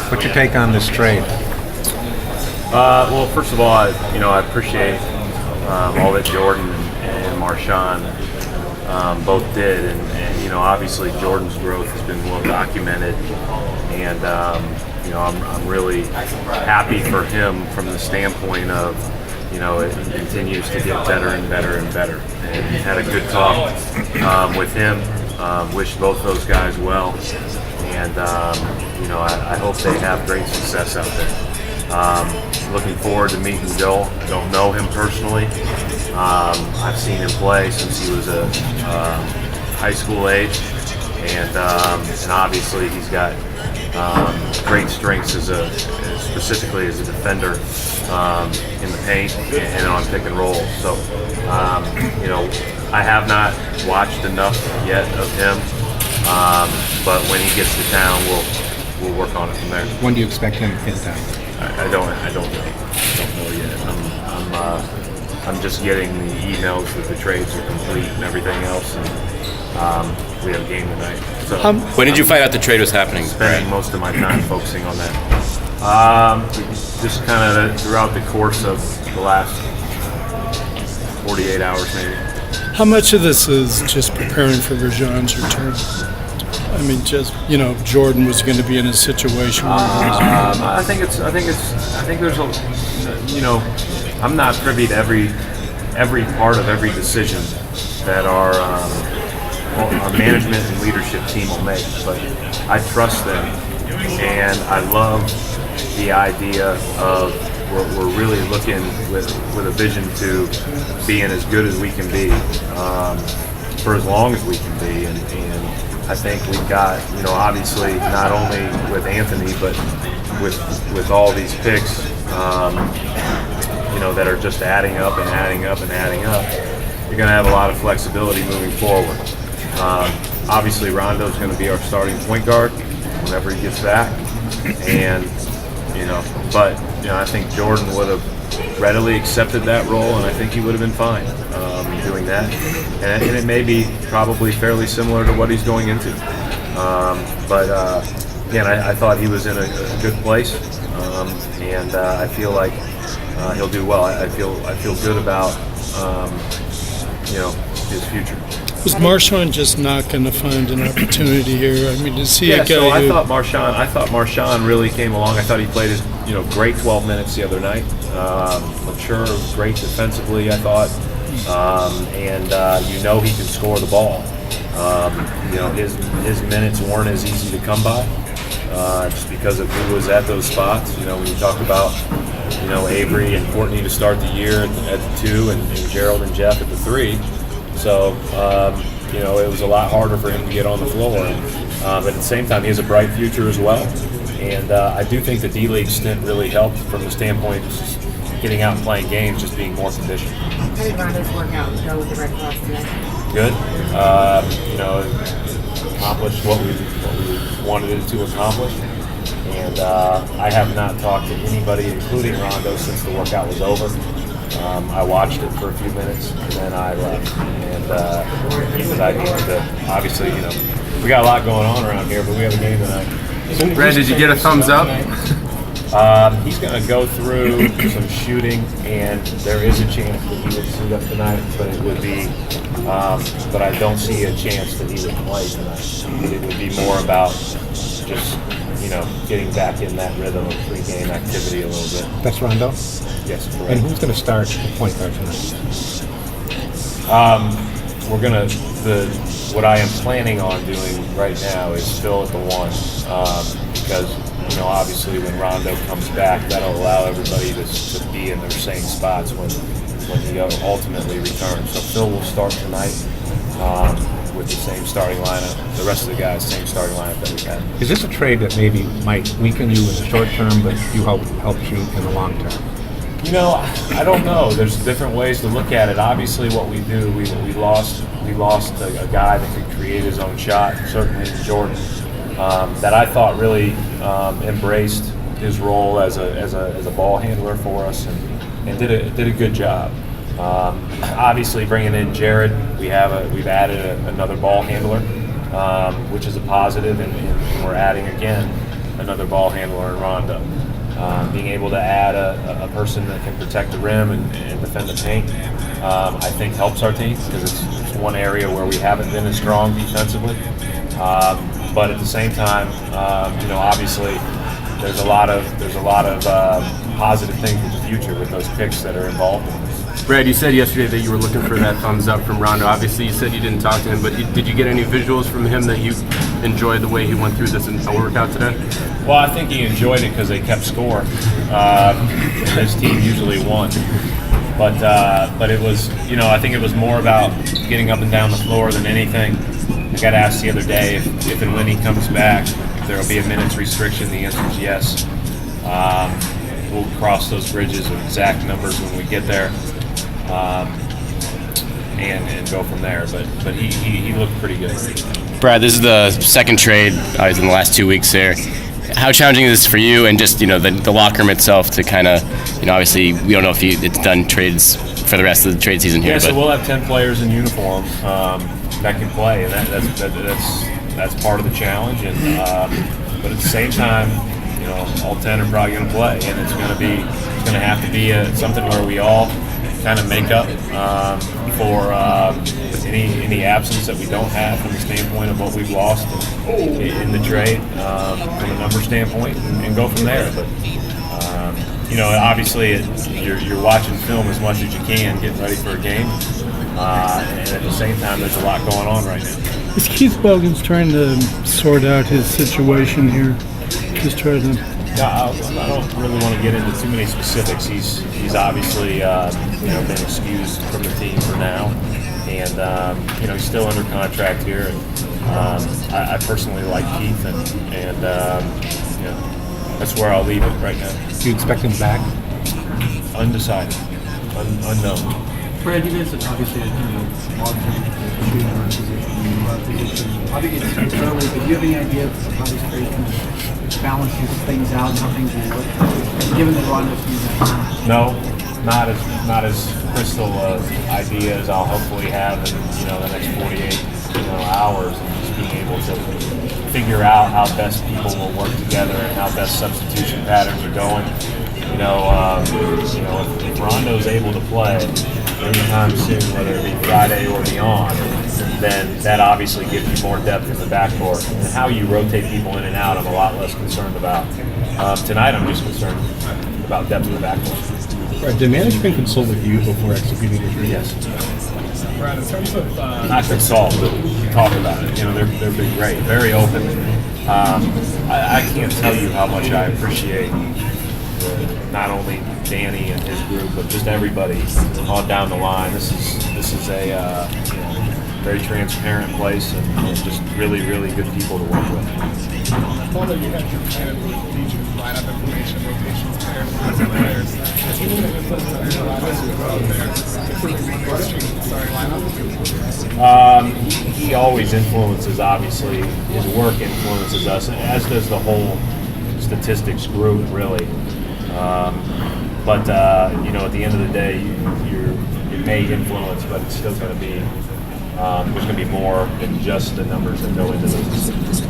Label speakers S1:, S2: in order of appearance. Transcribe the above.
S1: What's your take on this trade?
S2: Well, first of all, I appreciate all that Jordan and Marshawn both did, and obviously Jordan's growth has been well documented, and I'm really happy for him from the standpoint of it continues to get better and better and better. And had a good talk with him. Wish both those guys well, and I hope they have great success out there. Looking forward to meeting Joel. I don't know him personally. I've seen him play since he was a high school age, and obviously he's got great strengths specifically as a defender in the paint and on pick and roll. So I have not watched enough yet of him, but when he gets to town, we'll work on it from there.
S1: When do you expect him to get town?
S2: I don't know yet. I'm just getting the emails that the trades are complete and everything else, and we have a game tonight. So
S3: when did you find out the trade was happening?
S2: Spending most of my time focusing on that. Just kind of throughout the course of the last 48 hours, maybe.
S4: How much of this is just preparing for Rajon's return? I mean, Jordan was going to be in a situation where
S2: I think there's a, I'm not privy to every part of every decision that our management and leadership team will make, but I trust them, and I love the idea of we're really looking with a vision to being as good as we can be for as long as we can be, and I think we've got obviously not only with Anthony but with all these picks that are just adding up and adding up and adding up. You're going to have a lot of flexibility moving forward. Obviously Rondo's going to be our starting point guard whenever he gets back, and but I think Jordan would have readily accepted that role, and I think he would have been fine doing that. And it may be probably fairly similar to what he's going into. But again, I thought he was in a good place, and I feel like he'll do well. I feel good about his future.
S4: Was Marshawn just not going to find an opportunity here? I mean, to see a guy
S2: so I
S4: who...
S2: thought Marshawn really came along. I thought he played his great 12 minutes the other night. Mature, great defensively, I thought, and he can score the ball. His minutes weren't as easy to come by just because of who was at those spots. When you talk about Avery and Courtney to start the year at the 2, and Gerald and Jeff at the 3. So, it was a lot harder for him to get on the floor. But at the same time, he has a bright future as well. And I do think the D-League stint really helped from the standpoint of just getting out and playing games, just being more conditioned.
S5: How did Rondo's workout go with the Red Cross today?
S2: Good. Accomplished what we wanted it to accomplish. And I have not talked to anybody, including Rondo, since the workout was over. I watched it for a few minutes, and then I left. And because I needed to, obviously, we got a lot going on around here, but we have a game tonight.
S6: Brad, did you get a thumbs up?
S2: He's going to go through some shooting, and there is a chance that he would suit up tonight, but it would be, but I don't see a chance that he would play tonight. It would be more about just, getting back in that rhythm of pregame activity a little bit.
S1: That's Rondo?
S2: Yes, correct.
S1: And who's going to start the point guard tonight?
S2: We're going to, what I am planning on doing right now is Phil at the 1, because, obviously when Rondo comes back, that'll allow everybody to be in their same spots when he ultimately returns. So Phil will start tonight with the same starting lineup, the rest of the guys, same starting lineup that we had.
S1: Is this a trade that maybe might weaken you in the short term, but you help you in the long term?
S2: I don't know. There's different ways to look at it. Obviously, what we do, we lost a guy that could create his own shot, certainly in Jordan, that I thought really embraced his role as a ball handler for us and did a good job. Obviously, bringing in Jared, we've added another ball handler, which is a positive, and we're adding again. another ball handler in Rondo. Being able to add a person that can protect the rim and defend the paint, I think helps our team because it's one area where we haven't been as strong defensively. But at the same time, obviously there's a lot of positive things in the future with those picks that are involved in this.
S6: Brad, you said yesterday that you were looking for that thumbs up from Rondo. Obviously, you said you didn't talk to him, but did you get any visuals from him that you enjoyed the way he went through this workout today?
S2: Well, I think he enjoyed it because they kept score. His team usually won. But it was, I think it was more about getting up and down the floor than anything. I got asked the other day if and when he comes back, if there will be a minute's restriction. The answer is yes. We'll cross those bridges with exact numbers when we get there, and go from there. But he looked pretty good.
S3: Brad, this is the second trade in the last 2 weeks there. How challenging is this for you and just, the locker room itself to kind of, obviously we don't know if it's done trades for the rest of the trade season here.
S2: Yeah,
S3: but
S2: so we'll have 10 players in uniform that can play, and that's part of the challenge. And but at the same time, all 10 are probably going to play, and it's going to have to be something where we all kind of make up for any absence that we don't have from the standpoint of what we've lost in the trade from a number standpoint, and go from there. But obviously you're watching film as much as you can, getting ready for a game, and at the same time there's a lot going on right now.
S4: Is Keith Bogans trying to sort out his situation here? Just trying to.
S2: Yeah, I don't really want to get into too many specifics. He's obviously been excused from the team for now, and he's still under contract here. And I personally like Keith, and that's where I'll leave it right now.
S1: Do you expect him back?
S2: Undecided, unknown.
S7: Brad, you guys are obviously a large shooter position. Obviously, it's early, but do you have any idea of how this trade kind of balances things out and how things will look, given that Rondo's season?
S2: No, not as crystal of idea as I'll hopefully have in the next 48 hours, and just being able to figure out how best people will work together and how best substitution patterns are going. If Rondo's able to play anytime soon, whether it be Friday or beyond, then that obviously gives you more depth in the backcourt. And how you rotate people in and out, I'm a lot less concerned about. Tonight, I'm just concerned about depth in the backcourt.
S1: Right, did management consult with you before executing the trade?
S2: Yes.
S8: Brad, in terms of
S2: Not consult, but talk about it. They've been great, very open. I can't tell you how much I appreciate not only Danny and his group, but just everybody on down the line. This is a very transparent place, and just really, really good people to work with.
S8: although you had your kind of featured lineup information, rotations, players, even if it doesn't analyze it out there, it's really interesting starting lineup.
S2: He always influences, obviously. His work influences us, as does the whole statistics group, really. But at the end of the day, it may influence, but it's still going to be, there's going to be more than just the numbers that go into those decisions.